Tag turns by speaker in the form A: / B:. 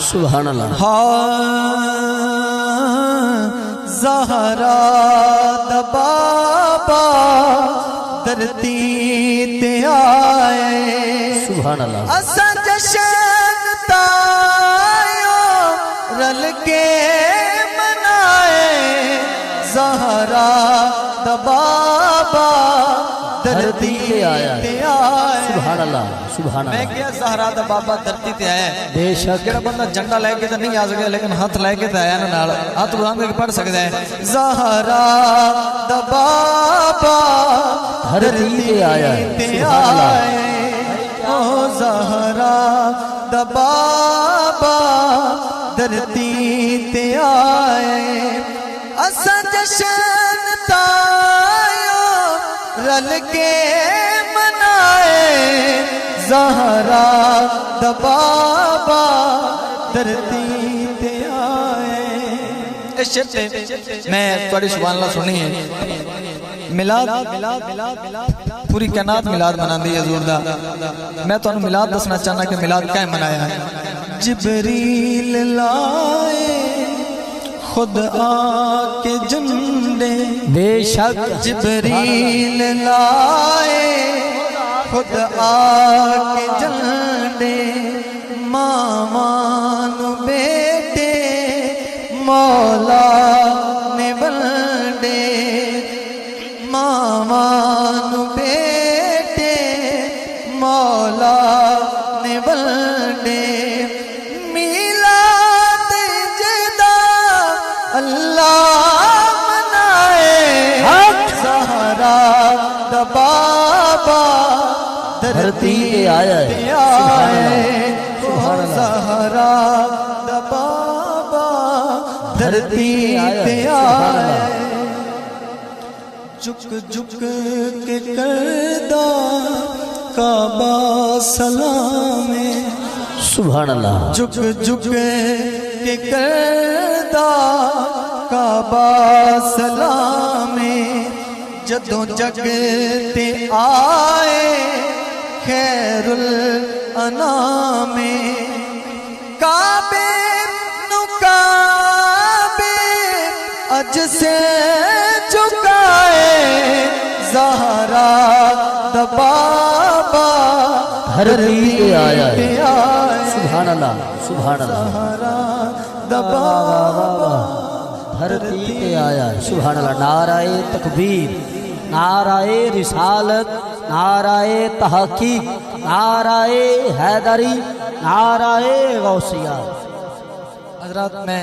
A: سبحان اللہ
B: زہرا دا بابا دھرتی تے آئے
A: سبحان اللہ
B: اساں جشن تایو رل کے منائے زہرا دا بابا دھرتی تے آئے
A: سبحان اللہ سبحان
B: میں
A: اللہ
B: کیا زہرا دا بابا دھرتی تے آیا
A: بے شک
B: جڑا بندہ جھنڈا لے کے تے نہیں آ سکیا لیکن ہاتھ لے کے تے آیا نا نال ہاتھ بلند کر کے پڑھ سکدا ہے زہرا دا بابا
A: دھرتی تے آیا ہے سبحان اللہ
B: او زہرا دا بابا دھرتی تے آئے اساں جشن تایو رل کے منائے زہرا دا بابا دھرتی تے آئے اس شعر تے میں تھوڑی سبحان اللہ سنی ہے ملاد پوری کائنات ملاد مناندی ہے حضور دا میں تانوں ملاد دسنا چاہنا کہ ملاد کیوں منایا ہے جبریل لائے خود آ کے جھنڈے
A: بے شک
B: جبریل لائے خود آ کے جھنڈے مامان بیٹے مولا نے بنڈے مامان بیٹے مولا نے بنڈے میلاد جدا اللہ منائے زہرا دا بابا
A: دھرتی تے آیا ہے
B: زہرا دا بابا دھرتی تے آئے جھک جھک کے کردہ کعبہ سلام
A: سبحان اللہ
B: جھک جھک کے کردہ کعبہ سلام جدوں جگ تے آئے خیر الانام کعبے نو کعبے اج سے چکائے زہرا دا بابا
A: دھرتی تے آیا ہے سبحان اللہ سبحان اللہ
B: زہرا دا بابا
A: دھرتی تے آیا ہے سبحان اللہ نعرہ تکبیر نعرہ رسالت نعرہ تحقیق نعرہ حیدری نعرہ غوثیہ
B: حضرات میں